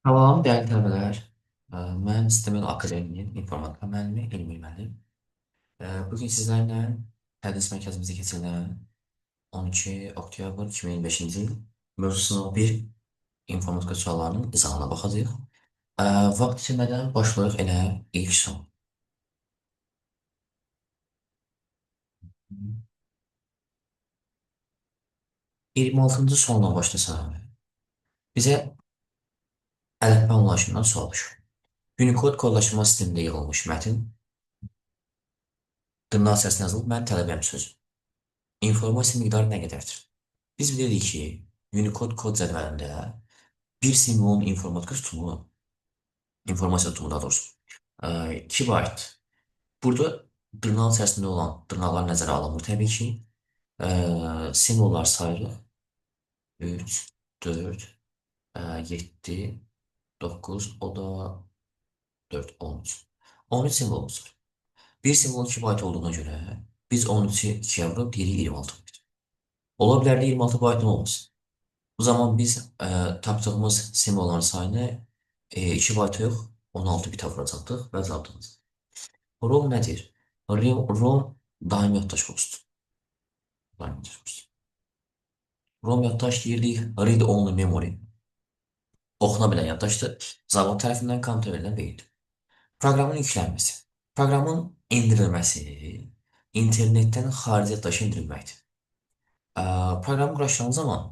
Salam, dəyərli tələbələr. Mən Sistemel Akademinin informatika müəllimi Elmi müəllim. Bu gün sizlərlə tədris mərkəzimizdə keçirilən 12 oktyabr 2025-ci il mövzusuna bir informatika suallarının izahına baxacağıq. Vaxt itirmədən başlayıq elə ilk sual. 26-cı sualla başlasaq, bizə əlifba anlayışından sual düşür. Unicode kodlaşdırma sistemində yığılmış mətin dırnaq içərisində yazılıb, mən tələbəm sözü. İnformasiya miqdarı nə qədərdir? Biz bilirik ki, Unicode kod cədvəlində bir simvolun informasiya tutumu daha doğrusu, 2 bayt. Burada dırnaq içərisində olan dırnaqlar nəzərə alınmır təbii ki. Simvollar sayılır. 3, 4, 7, 9, o da 4, 13. 13 simvolumuz var. Bir simvolun 2 bayt olduğuna görə biz 13-ü 2-yə vurub deyirik 26 bayt. Ola bilər də 26 baytın olmasın. Bu zaman biz tapdığımız simvolların sayını 2 bayta yox, 16 bitə vuracaqdıq və cavabımız. ROM nədir? ROM daimi yaddaş kodusudur. Daimi yaddaş kodusudur. ROM yaddaş deyirdik, read only memory. Oxuna bilən yaddaşdır. Zavod tərəfindən kompüterə verilən beyindir. Proqramın yüklənməsi. Proqramın indirilməsi internetdən xarici yaddaşa indirilməkdir. Proqramı quraşdıran zaman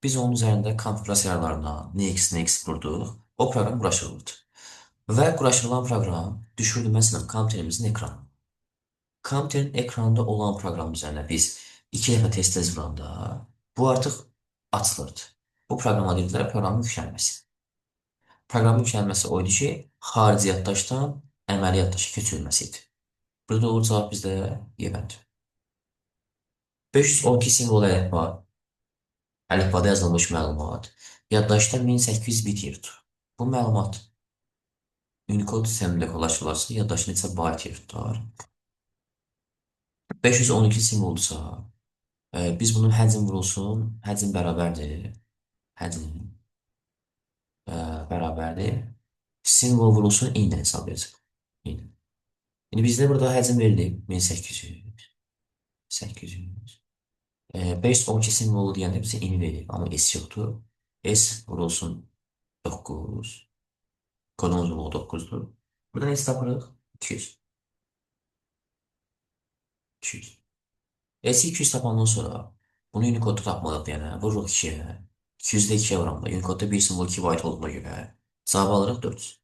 biz onun üzərində konfigurasiyalarına next vurduq, o proqram quraşdırılır. Və quraşdırılan proqram düşürdü məsələn kompüterimizin ekranına. Kompüterin ekranında olan proqram üzərinə biz 2 dəfə tez-tez vuranda bu artıq açılırdı. Bu proqrama dedilər proqramın yüklənməsi. Proqramın yüklənməsi o idi ki, xarici yaddaşdan əməli yaddaşa köçürülməsi idi. Burada doğru cavab bizdə Y-bəndir. 512 simvol əlifbada yazılmış məlumat yaddaşda 1800 bit yer tutur. Bu məlumat Unicode sistemində kodlaşdırılırsa yaddaşda neçə bayt yer tutar? 512 simvoldursa, biz bunun həcm vurulsun, həcm bərabərdir. Həcm bərabərdir. Simvol vurulsun, ilə hesab edəcək. İynə. İndi bizdə burada həcm verilib 1800, 800. 512 simvolu deyəndə bizə ini verir, amma S yoxdur. S vurulsun 9. Kodumuz bu 9'dur. Burada ne tapırıq? 200. 200. S 200 tapandan sonra bunu Unicode tapmalıyıq yəni. Vururuq 2'ye. 200'de 2'ye vuramda. Unicode'da bir simbol 2 byte olduğuna göre cevabı alırıq 400.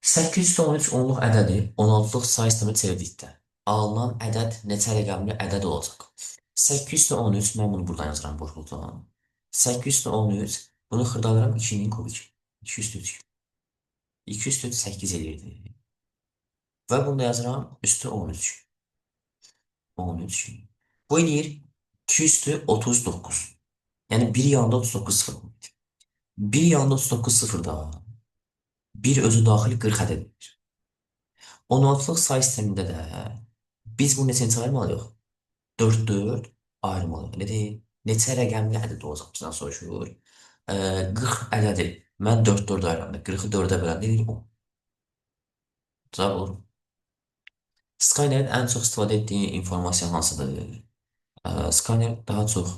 813 onluq ədədi 16-lıq say sistemi çevirdikdə alınan ədəd neçə rəqəmli ədəd olacaq? 813, mən bunu buradan yazıram boşluqdan. 813, bunu xırdalıram 2'nin kubik. 203. 208 edirdi. Və bunu da yazıram üstü 13. 13. Bu eləyir 2 üstü 39. Yəni 1 yanında 39 sıfır. 1 yanında 39 sıfırda bir özü daxil 40 ədədidir. 16-lıq say sistemində də biz bunu neçə ayırmalıyıq? 4-4 ayırmalıyıq. Elə deyil. Neçə rəqəmli ədəd olacaq bizdən soruşur. 40 ədədi. Mən 4-4 ayıranda 40-ı 4-ə böləndə deyir 10. Cavab olur. Skynet ən çox istifadə etdiyi informasiya hansıdır? Scanner daha çox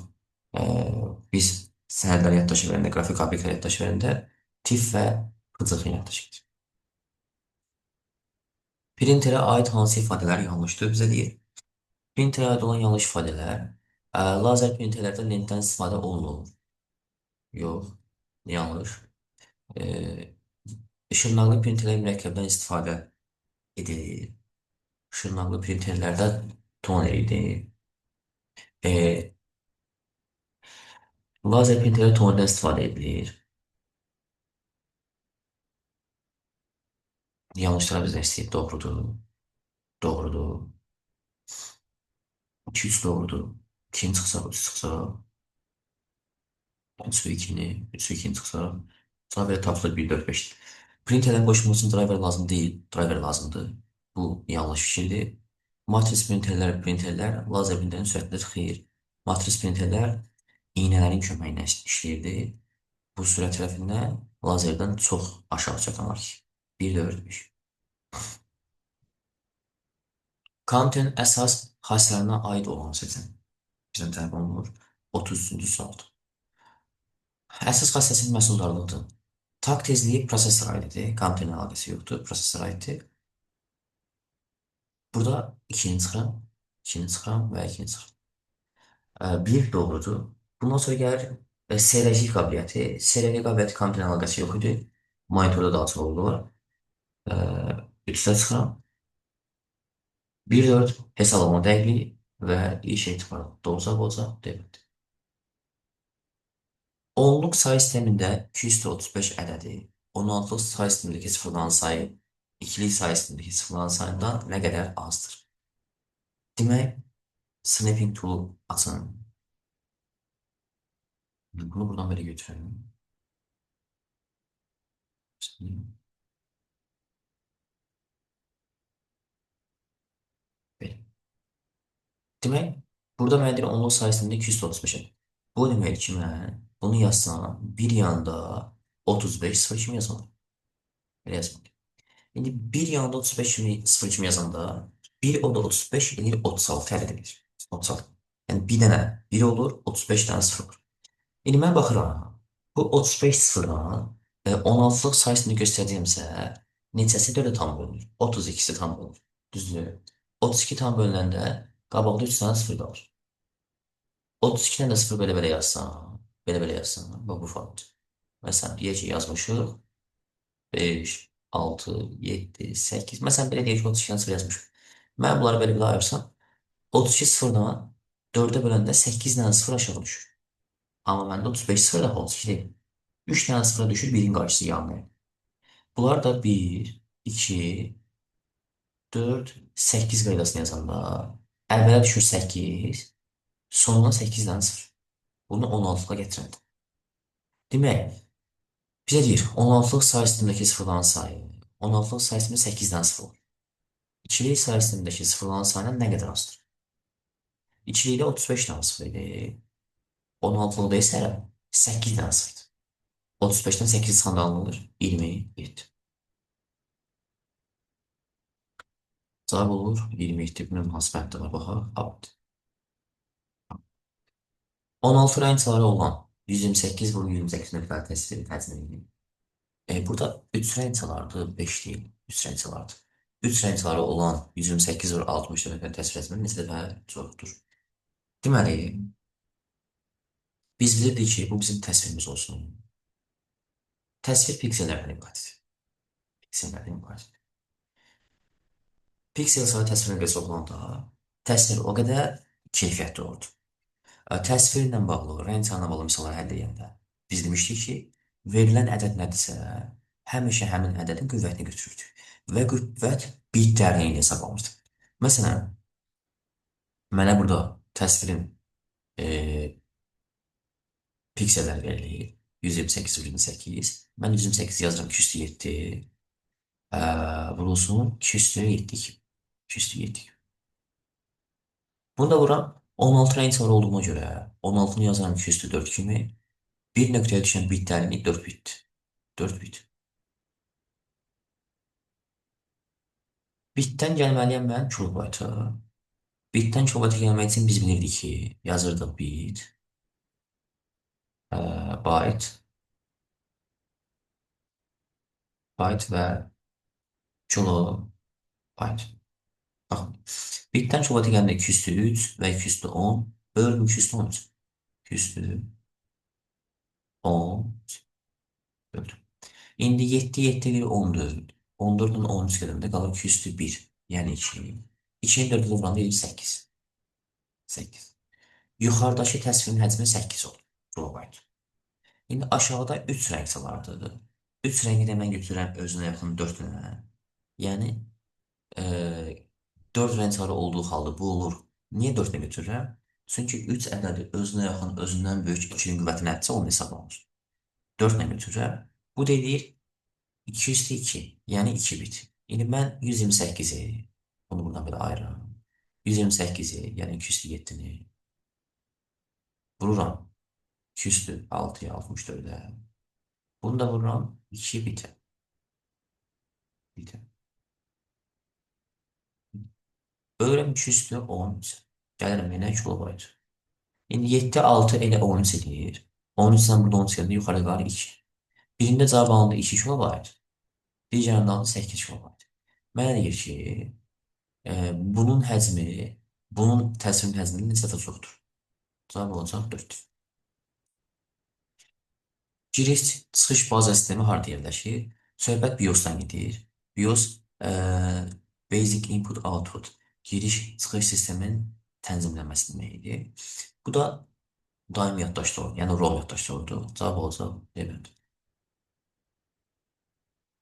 biz sənədləri yaddaşa verəndə, qrafik obyektləri yaddaşa verəndə tif və qıcıq yaddaşa verir. Printerə aid hansı ifadələr yanlışdır bizə deyir. Printerə aid olan yanlış ifadələr lazer printerlərdə lentdən istifadə olunur. Yox, yanlış. Işınaqlı printerlər mürəkkəbdən istifadə edilir. Işınaqlı printerlərdə toner edilir. Lazer printerlər tonerdən istifadə edilir. Yanlışlara bizdən istəyib doğrudur. Doğrudur. 2-3 doğrudur. 2'nin çıxsa, 3 çıxsa. 3-2'ni, 3-2'nin çıxsa. Driver tapılır 1-4-5. Printerlərin qoşulması için driver lazım deyil. Driver lazımdır. Bu yanlış fikirdir. Matris printerlər lazer printerin sürətində xeyir. Matris printerlər iynələrin köməyi ilə işləyirdi. Bu sürət tərəfindən lazerdən çox aşağı çatanar ki. 1,4-müş. Kantin əsas xassələrinə aid olanı seçin. Bizdən tələb olunur. 33-cü sual. Əsas xassəsi məhsuldarlıqdır. Tak tezliyi prosesora aiddir. Kantin əlaqəsi yoxdur. Prosesora aiddir. Burada ikinci çıxıram, ikinci çıxıram və ikinci çıxıram. Bir doğrudur. Bundan sonra gəlir SRC qabiliyyəti. SRC qabiliyyəti kompüterlə əlaqəsi yox idi. Monitorda da açıq oldu. E, Üçdə çıxıram. 1,4 hesablama dəqiqliyi və iş etibarı. Doğru cavab olacaq. Demədi. Onluq sayı sistemində 235 ədədi, 16-lıq sayı sistemindəki sıfırlanan sayı, ikilik sayı sistemindəki sıfırlanan sayından nə qədər azdır? Demək, Snapping tool açın. Bunu buradan böyle götürelim. Böyle. Demək, burada mənə deyir onluq sayısında 235. Bu demək ki, mən bunu yazsam, bir yanda 35 sıfır kimi yazmalıyım. Belə yazmalıyım. İndi bir yanda 35 kimi sıfır kimi yazanda, bir o da 35 edir 36 əldə edir. 36. Yəni bir dənə 1 olur, 35 dənə sıfır olur. İndi mən baxıram, bu 35 sıfırdan 16-lıq sayısını göstərəcəyimsə, neçəsi 4-ə tam bölünür? 32-si tam bölünür. Düzdür? 32 tam bölünəndə qabaqda 3 dənə sıfır qalır. 32-dən də sıfır belə-belə yazsam, belə-belə yazsam, bax bu formada. Məsələn, deyək ki, yazmışıq 5, 6, 7, 8. Məsələn, belə deyək ki, 32-dən sıfır yazmışıq. Mən bunları belə-belə ayırsam, 32 sıfırdan 4-ə böləndə 8 dənə sıfır aşağı düşür. Amma məndə 35 sıfır da 32 deyil. 3 dənə sıfıra düşür, birin qarşısı yanmaya. Bunlar da 1, 2, 4, 8 qaydasını yazanda əvvələ düşür 8, sonuna 8 dənə sıfır. Bunu 16-lığa gətirəndə. Demək, bizə deyir, 16-lıq sayı sistemindəki sıfırlanan sayı, 16-lıq sayı sistemində 8 dənə sıfır olur. İkilik sayı sistemindəki sıfırlanan sayından nə qədər azdır? İkilikdə 35 dənə sıfır idi. 16-lıqda isə 8 dənə sıfırdır. 35-dən 8 çıxanda alınır 27. Cavab olur 27. Bunun münasibətdə var. Baxaq. Abd. 16 rəngçaları olan 128 vur 128 nöqtəli təsviri təzmin edin. Burada 3 rəngçalardır, 5 deyil. 3 rəngçalardır. 3 rəngçaları olan 128 vur 60 nöqtəli təsvir etmək neçə dəfə çoxdur? Deməli, biz bilirdik ki, bu bizim təsvirimiz olsun. Təsvir piksellərdən ibarətdir. Piksellərdən ibarətdir. Piksel sayı təsvirinə qəsə olanda təsvir o qədər keyfiyyətli olur. Təsvirlə bağlı, rəngçanla bağlı misalları həll edəndə biz demişdik ki, verilən ədəd nədirsə, həmişə həmin ədədin qüvvətini götürürdük və qüvvət bit dərliyində hesablanırdı. Məsələn, mənə burada təsvirin pikselləri verilir. 128,8. Mən 128 yazıram 207. Vurulsun 207. 207. Bunu da vuram 16 rəng sarı olduğuna görə 16-nı yazarım 204 kimi. Bir nöqtəyə düşən bitlərini 4 bit. 4 bit. Bitdən gəlməliyəm mən kilobayta. Bitdən kilobayta gəlmək üçün biz bilirdik ki, yazırdıq bit, byte, byte və kilobayt. Baxın, bitdən kilobayta gələndə 203 və 210, bölüm 213. 210, bölüm. İndi 7, 7 bir 14. 14-ün 13 qədəmdə qalır 201. Yəni 2. 2-nin 4-ü vuranda 8. 8. Yuxarıdakı təsvirin həcmi 8 olur. Kilobayt. İndi aşağıda 3 rəng salardı. 3 rəngi də mən götürürəm özünə yaxın 4 dənə. Yəni 4 rəng sarı olduğu halda bu olur. Niyə 4 dənə götürürəm? Çünki 3 ədədi özünə yaxın, özündən böyük 2-nin qüvvəti nədirsə onu hesablanır. 4 dənə götürürəm. Bu deyir 202, yəni 2 bit. İndi mən 128-i, bunu buradan belə ayıram. 128-i, yəni 207-ni vururam. 206-ya, 64-ə. Bunu da vururam 2 bitə. Bitə. Bölürəm 2 üstü 10 isə. Gəlirəm yenə kilobayt. İndi 7, 6 elə 13 edir. 13-dən burada 10 çıxanda yuxarı qalır 2. Birində cavab alındı 2 kilobayt. Digərində alındı 8 kilobayt. Mənə deyir ki, bunun həcmi, bunun təsvir həcmi neçə də çoxdur? Cavab olacaq 4. Giriş çıxış baza sistemi harda yerləşir? Söhbət BIOS-dan gedir. BIOS Basic Input Output giriş çıxış sistemin tənzimləməsi deməkdir. Bu da daimi yaddaşda olur, yəni ROM yaddaşda oldu. Cavab olacaq evet.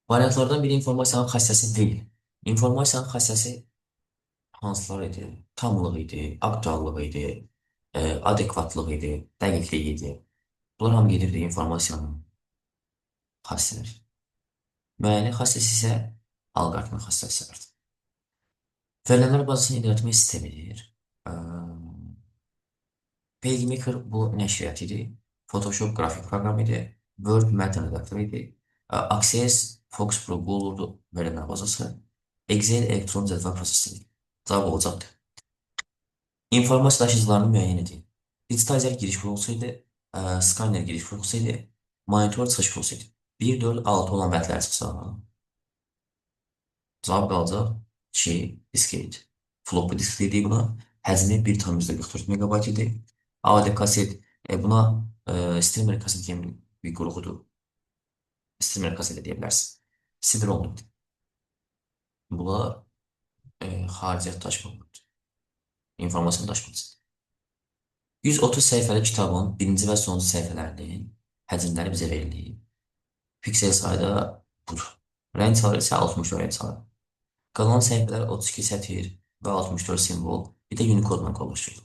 Variantlardan biri informasiyanın xassəsi deyil. İnformasiyanın xassəsi hansılar idi? Tamlıq idi, aktuallıq idi, adekvatlıq idi, dəqiqlik idi. Bunlar hamı gedirdi informasiyanın xassələri. Müəyyən xassəsi isə alqoritmin xassəsidir. Verilənlər bazasını idarə etmə sistemidir. Ə, PageMaker bu nəşriyyat idi. Photoshop qrafik proqramı idi. Word mətn redaktoru idi. Access Fox Pro bu olurdu verilənlər bazası. Excel elektron cədvəl prosesori. Cavab olacaqdı. İnformasiya daşıyıcılarını müəyyən edin. Digitalizer giriş funksiyası idi. Scanner giriş funksiyası idi. Monitor çıxış funksiyası idi. 1, 4, 6 olan vədlər çıxsa. Cavab qalacaq 2 diskret. Floppy disk dedik buna. Həcmi 1,44 MB idi. AD kaset buna streamer kaset kimi bir qurğudur. Streamer kaset də deyə bilərsin. CD-ROM. Bunlar xarici daşımadır. İnformasiya daşıması. 130 səhifəli kitabın birinci və sonuncu səhifələrinin həcmləri bizə verilir. Piksel sayda budur. Rəng çaları isə 64 rəng çaları. Qalan səhifələr 32 sətir və 64 simvol, bir də Unicode-la qollaşır.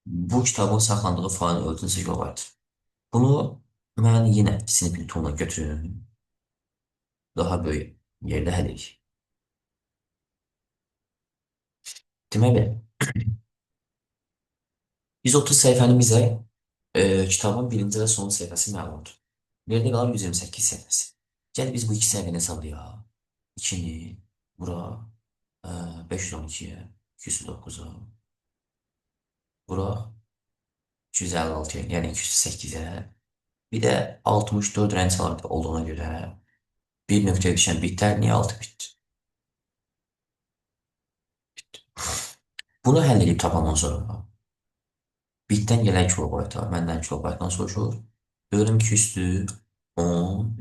Bu kitabın saxlandığı failin ölçüsü gigabaytdır. Bunu mən yenə sinipli tool'la götürürüm. Daha böyük yerdə həll edik. Demək belə, 130 səhifənin bizə kitabın birinci və sonuncu səhifəsi məlumdur. Yerdə qalır 128 səhifəsi. Gəl biz bu iki səhifəni hesablayaq. 2-ni bura 512-yə, 209-a, bura 256-ya, yəni 208-ə. Bir də 64 rəng çalardı olduğuna görə bir nöqtəyə düşən bitlər niyə 6 bitdir? Bunu həll edib tapandan sonra bitdən gələn kilobayta, məndən kilobaytdan soruşur. Bölüm 2 üstü 10,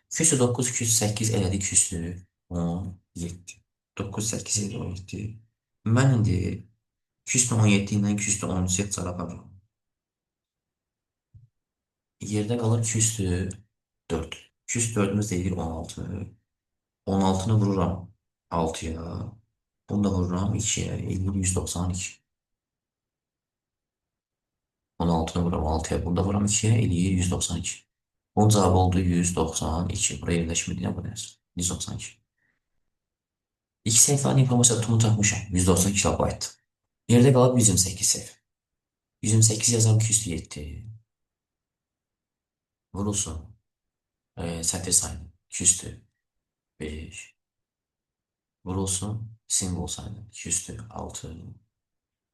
209, 208 elədi 2 üstü 17. 9, 8, 7, 17. Mən indi 2 üstü 17 ilə 2 üstü 13 çarə aparıram. Yerdə qalır 2 üstü 4. 2 üstü 4-ümüz deyir 16. 16-nı vururam 6-ya. Bunu da vururam 2-yə. 50, 192. 16-nı vururam 6-ya. Bunu da vururam 2-yə. 50, 192. Bunun cavabı oldu 192. Buraya yerləşmir deyə bu nəsə. 192. İki səhifənin informasiya tutumu tapmışam. 192 kilobayt. Yerdə qalıb 128 səhifə. 128 yazıram 207. Vurulsun. Sətr sayını 205. Vurulsun. Simvol sayını 206.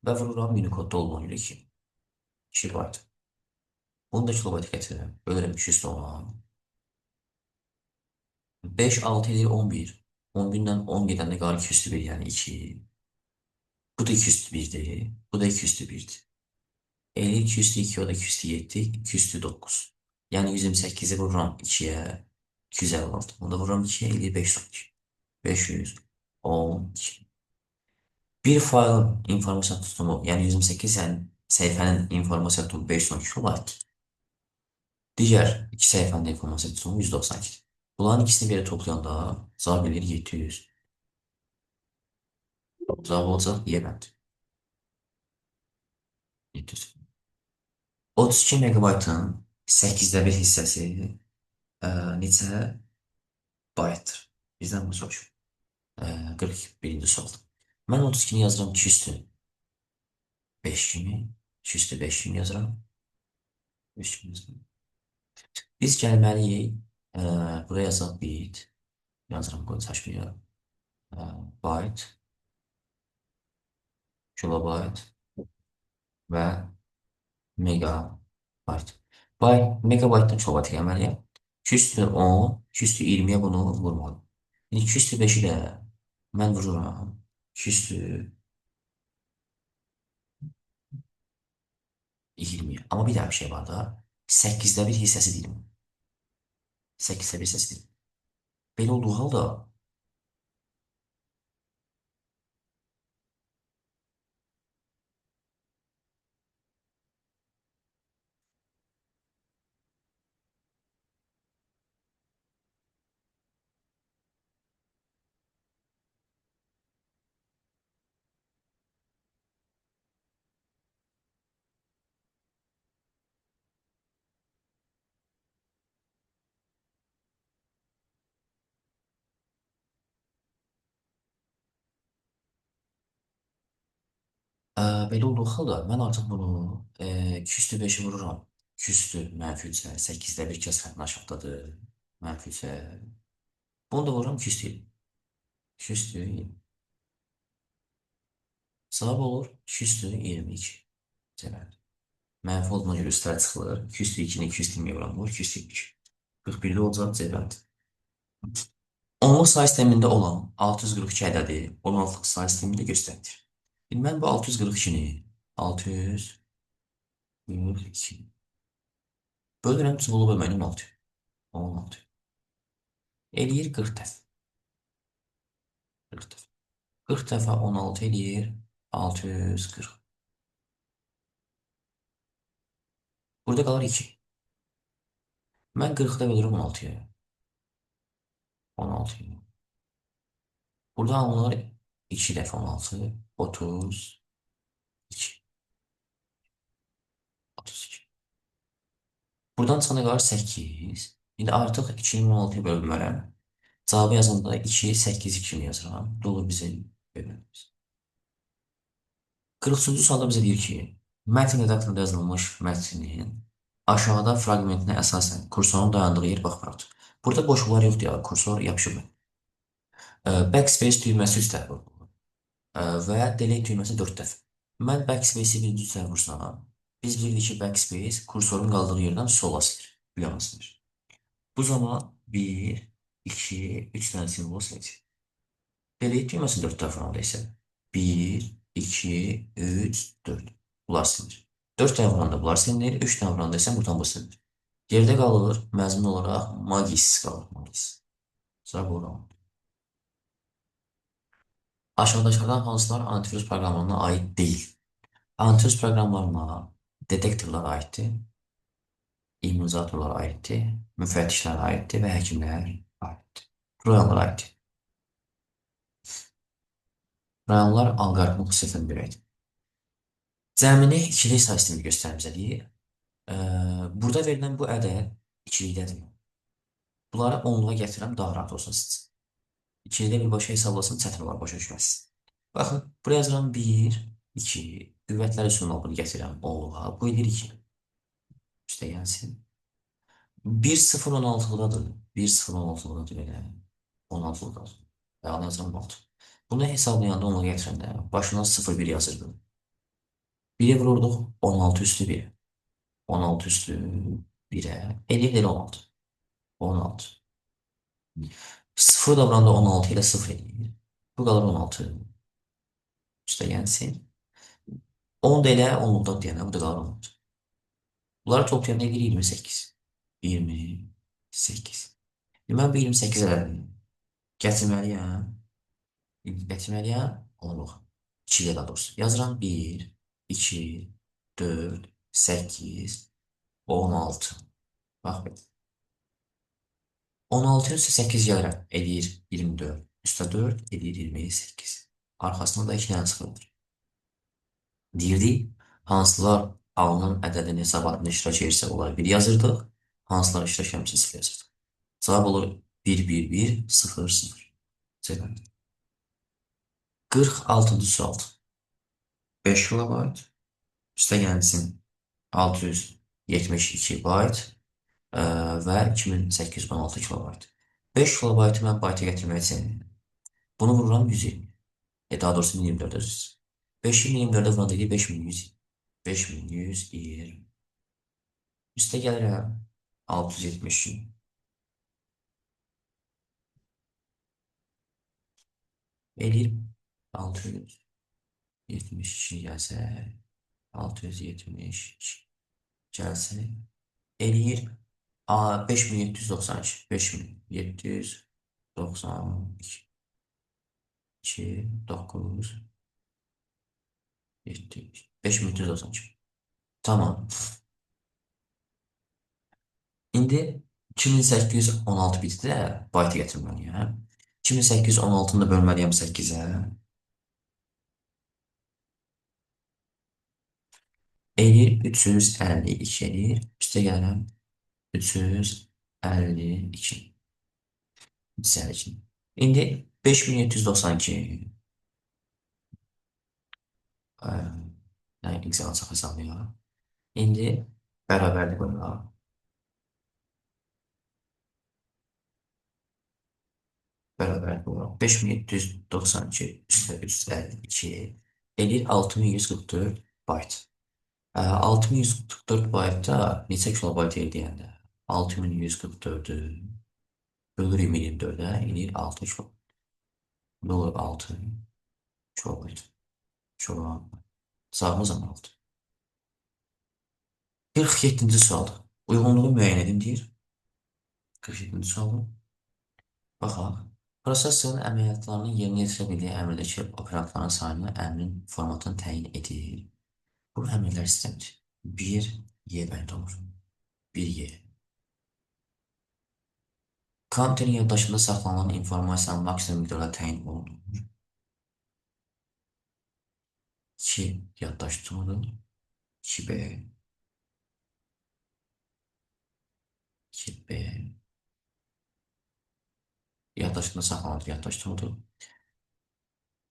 Və vururam Unicode-da olduğuna görə 2. 2 bayt. Bunu da kilobayta gətirirəm. Bölürəm 210-a. 5, 6 edir 11. 11-dən 10 gedəndə qalır 2 üstü 1, yəni 2. Bu da 2 üstü 1-dir. Bu da 2 üstü 1-dir. 50, 2 üstü 2, o da 2 üstü 7, 2 üstü 9. Yəni 128-i vururam 2-yə, 256. Bunu da vururam 2-yə, 50, 512. 512. Bir faylın informasiya tutumu, yəni 128 səhifənin informasiya tutumu 512 kilobayt. Digər iki səhifənin informasiya tutumu 192. Bunların ikisini belə toplayanda cavab verir 700. Cavab olacaq niyə bənd? 700. 32 megabaytın 8-də 1 hissəsi neçə baytdır? Bizdən bu soruşur. 41-ci sual. Mən 32-ni yazıram 2 üstü 5 kimi. 2 üstü 5 kimi yazıram. 5 kimi yazıram. Biz gəlməliyik. E, buraya yazaq bit. Yazıram qoy çaşmıyor. E, byte, kilobayt və megabayt. Megabaytdan kilobayt gəlməliyəm. 210, 220-yə bunu vurmalıyım. İndi 205-i də mən vururam. 220. Amma bir dənə bir şey var da. 8-də bir hissəsi deyilmi? 8-də bir hissəsi deyil. Belə olduğu halda ə, belə olduğu halda mən artıq bunu 205-i vururam. 200-dür, mənfi 3-ə. 8-də bir kəsrətini aşağıdadır. Mənfi 3-ə. Bunu da vururam 200-dür. 200-dür. Cavab olur 200-dür 22. Cəbəl. Mənfi olduğuna görə üstələ çıxılır. 200-dür 2-ni 220-yə vuram. Bu 202. 41-də olacaq cəbəldir. Onluq say sistemində olan 642 ədədi 16-lıq say sistemində göstərilir. İndi mən bu 642-ni 642 bölürəm, çubuğu bölməklə 16. 16. Eləyir 40 dəfə. 40 dəfə. 40 dəfə 16 eləyir 640. Burada qalır 2. Mən 40-da bölürəm 16-ya. 16. Burada alınır 2 dəfə 16. 32. 32. Buradan çıxana qalır 8. İndi artıq 2016-ya bölmərəm. Cavabı yazanda 2, 8 kimi yazıram. Dolu bizim bölmemiz. 43-cü sualda bizə deyir ki, mətn redaktorunda yazılmış mətnin aşağıda fraqmentinə əsasən kursorun dayandığı yer baxmırıq. Burada boşluqlar yoxdur ya, kursor yapışıb. Backspace düyməsi 3 dəfə vurulur və delete düyməsi 4 dəfə. Mən backspace-i birinci dəfə vursam, biz bilirik ki, backspace kursorun qaldığı yerdən sola silir, bu yana silir. Bu zaman 1, 2, 3 dənə simvol siləcək. Delete düyməsi 4 dəfə vuranda isə 1, 2, 3, 4. Bunlar silinir. 4 dəfə vuranda bunlar silinir, 3 dəfə vuranda isə buradan bu silinir. Yerdə qalır məzmun olaraq magis qalır, magis. Sıra vururam. Aşağıdakilerden hansılar antivirüs proqramlarına aid deyil? Antivirüs proqramlarına detektorlar aiddir, immunizatorlar aiddir, müfəttişlər aiddir və həkimlər aiddir. Troyanlar aiddir. Troyanlar alqoritmin xüsusiyyətini birəkdir. Cəmini ikili say sistemi göstərir bizə deyir. Burada verilən bu ədəd ikilikdədir. Bunları onluğa gətirəm, daha rahat olsun sizin. İkilidə bir başa hesablasın, çətin olar başa düşməsin. Baxın, buraya yazıram 1, 2, qüvvətlər üstünün olduğunu gətirəm onluğa. Bu edir 2. Üstə gəlsin. 1,016'dadır. 1,016'dadır elə. 16'dadır. Ayağını yazıram 16. Bunu hesablayanda ona gətirəndə başına 0,1 yazırdı. 1'e vururduq 16 üstü 1. 16 üstü 1'e. Eləyir elə 16. 16. 0 da vuranda 16 ilə 0 eləyir. Bu qalır 16. Üstə gəlsin. 10 da elə 10'lukdan deyənə bu da qalır 16. Bunları toplayanda edir 28. 28. Mən bu 28 elədim. Gətirməliyəm. Gətirməliyəm. Onluq. 2-yə daha doğrusu. Yazıram 1, 2, 4, 8, 16. Bax belə. 16 üstə 8 gəlirəm. Eləyir 24. Üstə 4 eləyir 28. Arxasında da 2 dənə çıxırdır. Deyirdik, hansılar alınan ədədin hesabatında iştirak edirsə, onları 1 yazırdıq. Hansılar iştirak etmirsə 0 yazırdıq. Cavab olur 1, 1, 1, 0, 0. Cevap. 46-cı sual. 5 kilobayt. Üstə gəlsin 672 bayt. və 2816 kilobayt. 5 kilobaytı mən bayta gətirməyi sevmirəm. Bunu vururam 120. Daha doğrusu 1024 özür. 5024'e vuranda deyir 5100. 5120. Üste gəlirəm 670. Eləyir 672 gəlsə, 672 gəlsə, eləyir 5792. 5792. 9, 7, 5392. Tamam. İndi 2816 bitdi də bayta gətirməliyəm. 2816-nı da bölməliyəm 8-ə. Eləyir 352 eləyir. Üstə gəlirəm 352. 352. İndi 5792. Yəni x alacaq hesablayaq. İndi bərabərlik qoyaq. Bərabərlik qoyaq. 5792 üstə 352 eləyir 6144 bayt. 6144 baytda neçə kilobayt eləyəndə? 6144-ü bölürük 24-ə eləyir 6 kilobayt. Ne olur 6 kilobayt. Kilobayt. Sağımız 6. 47-ci sual. Uyğunluğu müəyyən edin deyir. 47-ci sual. Baxaq. Prosesorun əməliyyatlarının yerinə yetirə bildiyi əmrdəki operantların sayını əmrin formatını təyin edir. Bu əmrlər sistemidir. 1 Y bənd olur. 1 Y. Kompüterin yaddaşında saxlanılan informasiyanın maksimum miqdarda təyin olunur. 2 yaddaş tutulur. 2B. 2B. Yaddaşında saxlanılır, yaddaş tutulur.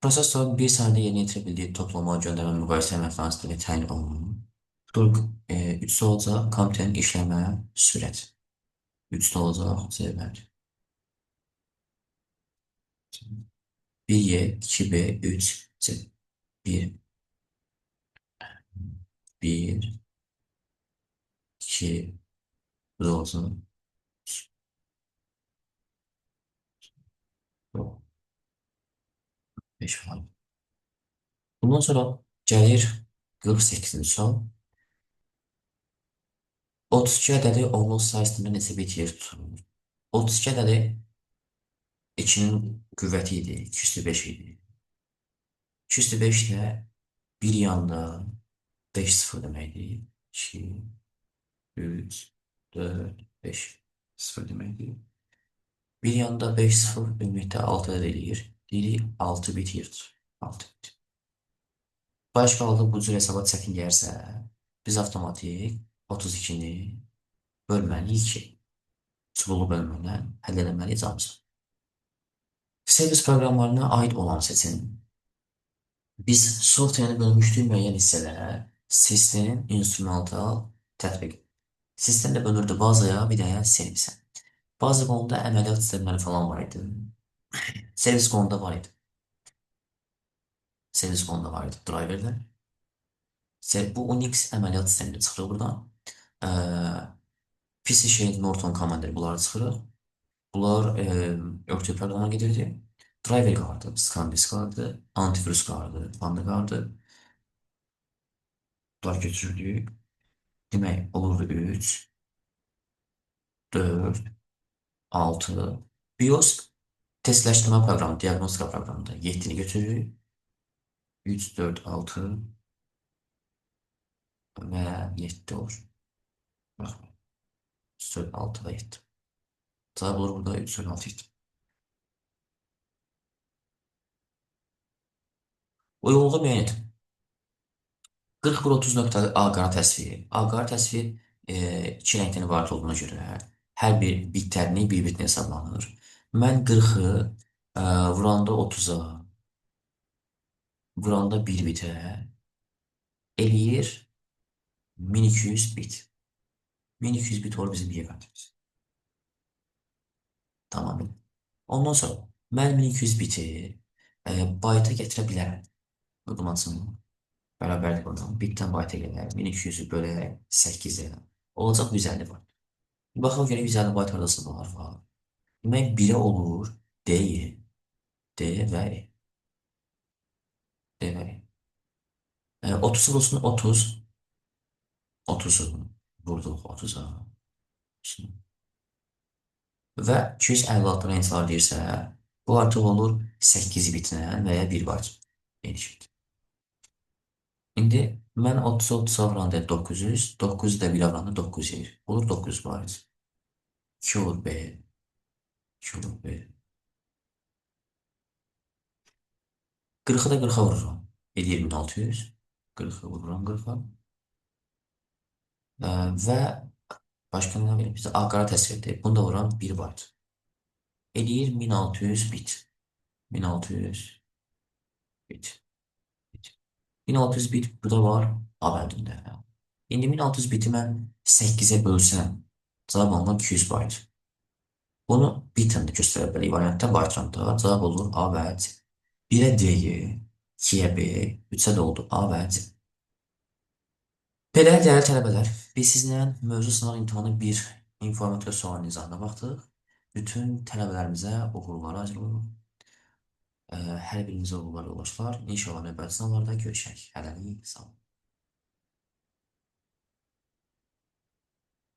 Prosesorun bir saniyə yerinə yetirə bildiyi toplama, göndərmə, müqayisə mexanizmləri təyin olunur. Turq 3 olacaq, kompüterin işləmə sürət. 3 olacaq, sevməli. 1Y, 2B, 3, C. 1, 1, 2, bu da olsun. 5 falan. Bundan sonra gəlir 48-ci sual. 32 ədədi onluq sayısında neçə bit yer tutulur? 32 ədədi 2-nin qüvvəti idi, 205 idi. 205 ilə bir yanda 5 sıfır deməkdir. 2, 3, 4, 5 sıfır deməkdir. Bir yanda 5 sıfır ümumiyyətlə 6 ədəd eləyir. Deyirik 6 bit yer tutur. 6 bit. Başqa halda bu cür hesabat çətin gəlirsə, biz avtomatik 32-ni bölməliyik ki, çubuqlu bölmədən həll eləməliyik camımızı. Servis proqramlarına aid olan seçin. Biz software'ni bölmüşdük müəyyən hissələrə, sistemin instrumental tətbiq. Sistemdə bölürdü bazaya, bir də servisə. Baza konuda əməliyyat sistemləri falan var idi. Servis konuda var idi. Servis konuda var idi driverlər. Bu Unix əməliyyat sistemləri çıxırıq buradan. PC Shade, Norton Commander bunları çıxırıq. Bunlar örtü proqrama gedirdi. Driver qardı, ScanDisk qardı, antivirus qardı, Panda qardı. Bunlar götürürdük. Demək, olurdu 3, 4, 6. BIOS testləşdirmə proqramı, diaqnostika proqramında 7-ni götürürük. 3, 4, 6 və 7 olur. Bax, 3, 4, 6 və 7. Cavab olur burada 3, 4, 6, 7. Uyğunluğu müəyyən et. 4130.A qara təsviri. A qara təsvir 2 rəngdən ibarət olduğuna görə hər bir bitlərini bir bitinə hesablanır. Mən 40-ı vuranda 30-a, vuranda 1 bitə eləyir 1200 bit. 1200 bit olur bizim yeganemiz. Tamam. Ondan sonra mən 1200 biti bayta gətirə bilərəm. Udmasın. Bərabərlik oradan. Bitdən bayta gələr. 1200-ü bölərək 8-ə. Olacaq 150 bayt. Baxaq görə 150 bayt arasında var. Demək 1-ə olur. D, D və E. D və E. 30 olsun 30. 30'u vurduq 30-a. Və 256-ına intisar deyirsə, bu artıq olur 8 bitlə və ya 1 var. Eşit. İndi mən 30-a vuranda 900, 900 də 1 vuranda 900 edir. Olur 900 bariz. 2 olur B, 2 olur B. 40'ı da 40'a vururam. Edir 1600. 40'ı vururam 40'a. Və başqa nə verir bizə? Aqara təsvir edir. Bunu da vururam 1 var. Edir 1600 bit. 1600 bit. 1600 bit burada var A bəndində. İndi 1600 biti mən 8-ə bölsəm, cavab ondan 200 bayt. Bunu bitində göstərə bilərik. Variantda baytranda cavab olur A və C. 1-ə D-yi, 2-yə B, 3-ə də oldu A və C. Belə dəyərli tələbələr, biz sizlə mövzu sınaq imtahanı bir informativ sualın izahına baxdıq. Bütün tələbələrimizə uğurlar arzulayırıq. Hər birinizə uğurlar yoldaşlar. İnşallah növbəti sınavlarda görüşək. Hələlik, sağ olun.